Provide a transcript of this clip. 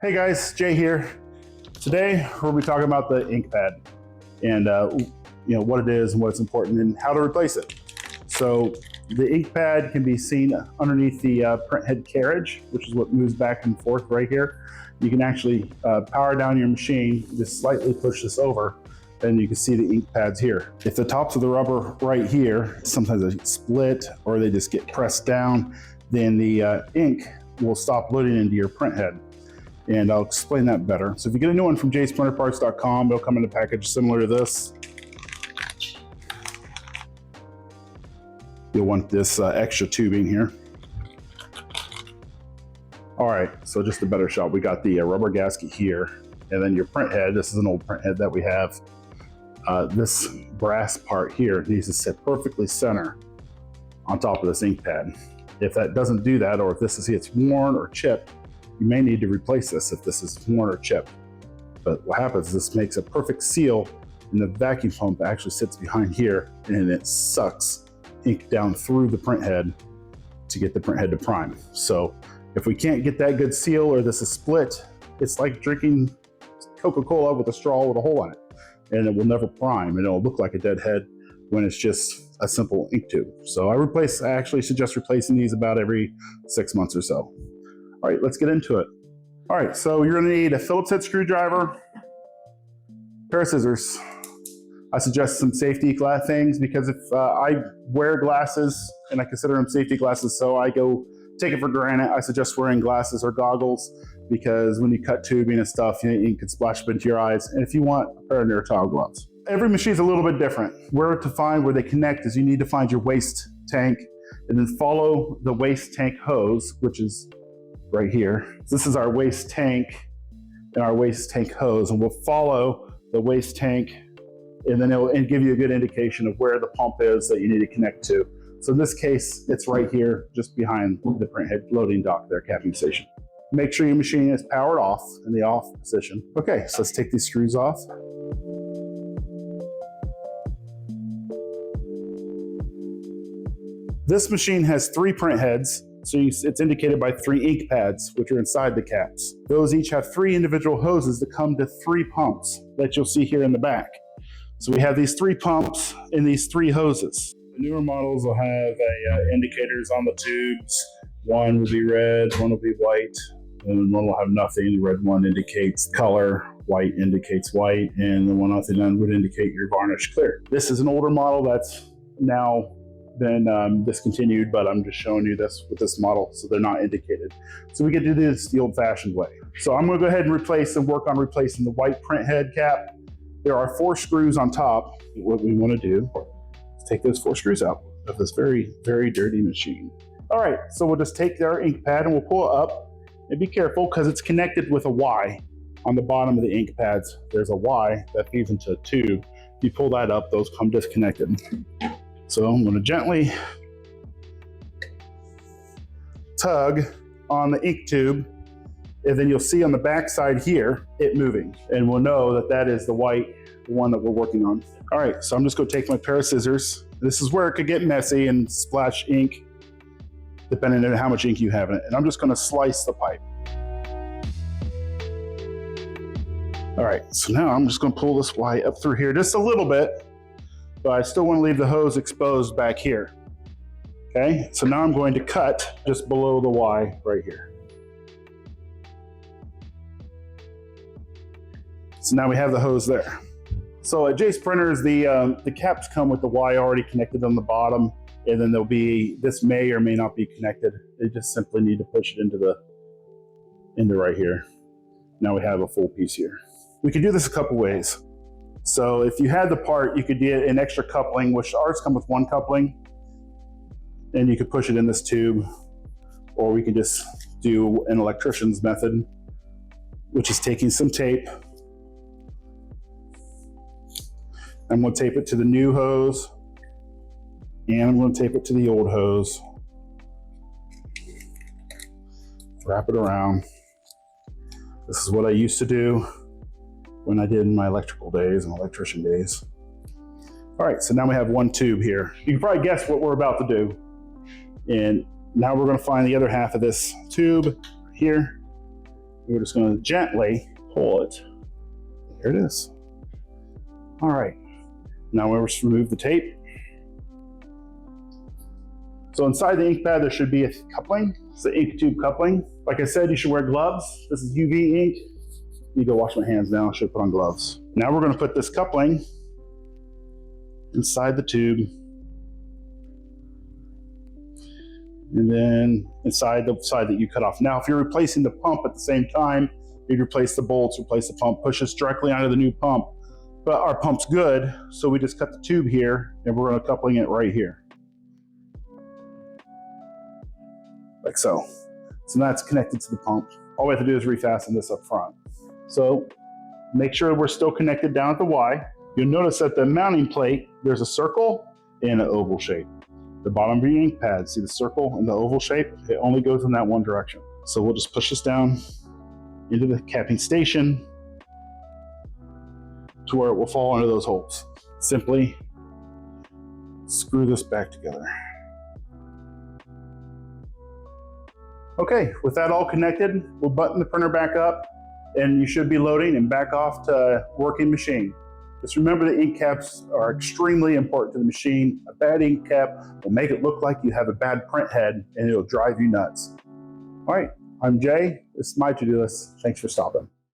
Hey guys, Jay here. Today we'll be talking about the InkPad and what it is and what's important and how to replace it. So the InkPad can be seen underneath the print head carriage, which is what moves back and forth right here. You can actually power down your machine, just slightly push this over, and you can see the ink pads here. If the tops of the rubber right here, sometimes they split or they just get pressed down, then the ink will stop loading into your print head. And I'll explain that better. So if you get a new one from jsprinterparts.com, it'll come in a package similar to this. You'll want this extra tubing here. All right, so just a better shot. We got the rubber gasket here, and then your print head. This is an old print head that we have. This brass part here needs to sit perfectly center on top of this ink pad. If that doesn't do that, or if this gets worn or chipped, you may need to replace this if this is worn or chipped. But what happens is this makes a perfect seal, and the vacuum pump actually sits behind here, and it sucks ink down through the print head to get the print head to prime. So if we can't get that good seal, or this is split, it's like drinking Coca-Cola with a straw with a hole in it, and it will never prime, and it'll look like a dead head when it's just a simple ink tube. So I actually suggest replacing these about every 6 months or so. All right, let's get into it. All right, so you're gonna need a Phillips head screwdriver, pair of scissors. I suggest some safety glass things because if I wear glasses and I consider them safety glasses, so I go take it for granted. I suggest wearing glasses or goggles because when you cut tubing and stuff, ink can splash up into your eyes. And if you want, a pair of Neurotile gloves. Every machine's a little bit different. Where they connect is you need to find your waste tank and then follow the waste tank hose, which is right here. This is our waste tank and our waste tank hose, and we'll follow the waste tank, and then it'll give you a good indication of where the pump is that you need to connect to. So in this case, it's right here, just behind the print head loading dock there, capping station. Make sure your machine is powered off in the off position. Okay, so let's take these screws off. This machine has 3 print heads. So it's indicated by 3 ink pads, which are inside the caps. Those each have 3 individual hoses that come to 3 pumps that you'll see here in the back. So we have these 3 pumps and these 3 hoses. The newer models will have indicators on the tubes. One will be red, one will be white, and one will have nothing. The red one indicates color, white indicates white, and the one nothing on would indicate your varnish clear. This is an older model that's now been discontinued, but I'm just showing you this with this model, so they're not indicated. So we get to do this the old-fashioned way. So I'm going to go ahead and work on replacing the white print head cap. There are 4 screws on top. What we want to do is take those 4 screws out of this very, very dirty machine. All right, so we'll just take our ink pad and we'll pull it up, and be careful because it's connected with a Y on the bottom of the ink pads. There's a Y that feeds into a tube. If you pull that up, those come disconnected. So I'm going to gently tug on the ink tube, and then you'll see on the back side here, it moving. And we'll know that that is the white, the one that we're working on. All right, so I'm just going to take my pair of scissors. This is where it could get messy and splash ink, depending on how much ink you have in it. And I'm just going to slice the pipe. All right, so now I'm just going to pull this Y up through here just a little bit, but I still want to leave the hose exposed back here. Okay, so now I'm going to cut just below the Y right here. So now we have the hose there. So at Jay's Printers, the caps come with the Y already connected on the bottom, and then this may or may not be connected. They just simply need to push it into right here. Now we have a full piece here. We can do this a couple ways. So if you had the part, you could get an extra coupling, which ours come with 1 coupling, and you could push it in this tube, or we can just do an electrician's method, which is taking some tape. I'm going to tape it to the new hose, and I'm going to tape it to the old hose. Wrap it around. This is what I used to do when I did my electrical days and electrician days. All right, so now we have 1 tube here. You can probably guess what we're about to do. And now we're going to find the other half of this tube here. We're just going to gently pull it. There it is. All right. Now we'll just remove the tape. So inside the InkPad, there should be a coupling. It's the ink tube coupling. Like I said, you should wear gloves. This is UV ink. You go wash my hands now. I should put on gloves. Now we're going to put this coupling inside the tube. And then inside the side that you cut off. Now, if you're replacing the pump at the same time, you'd replace the bolts, replace the pump, push this directly onto the new pump. But our pump's good, so we just cut the tube here, and we're going to coupling it right here. Like so. So now it's connected to the pump. All we have to do is refasten this up front. So make sure we're still connected down at the Y. You'll notice that the mounting plate, there's a circle and an oval shape. The bottom of your ink pad, see the circle and the oval shape? It only goes in that one direction. So we'll just push this down into the capping station to where it will fall into those holes. Simply screw this back together. Okay, with that all connected, we'll button the printer back up and you should be loading and back off to working machine. Just remember the ink caps are extremely important to the machine. A bad ink cap will make it look like you have a bad print head and it'll drive you nuts. All right, I'm Jay. This is my to-do list. Thanks for stopping.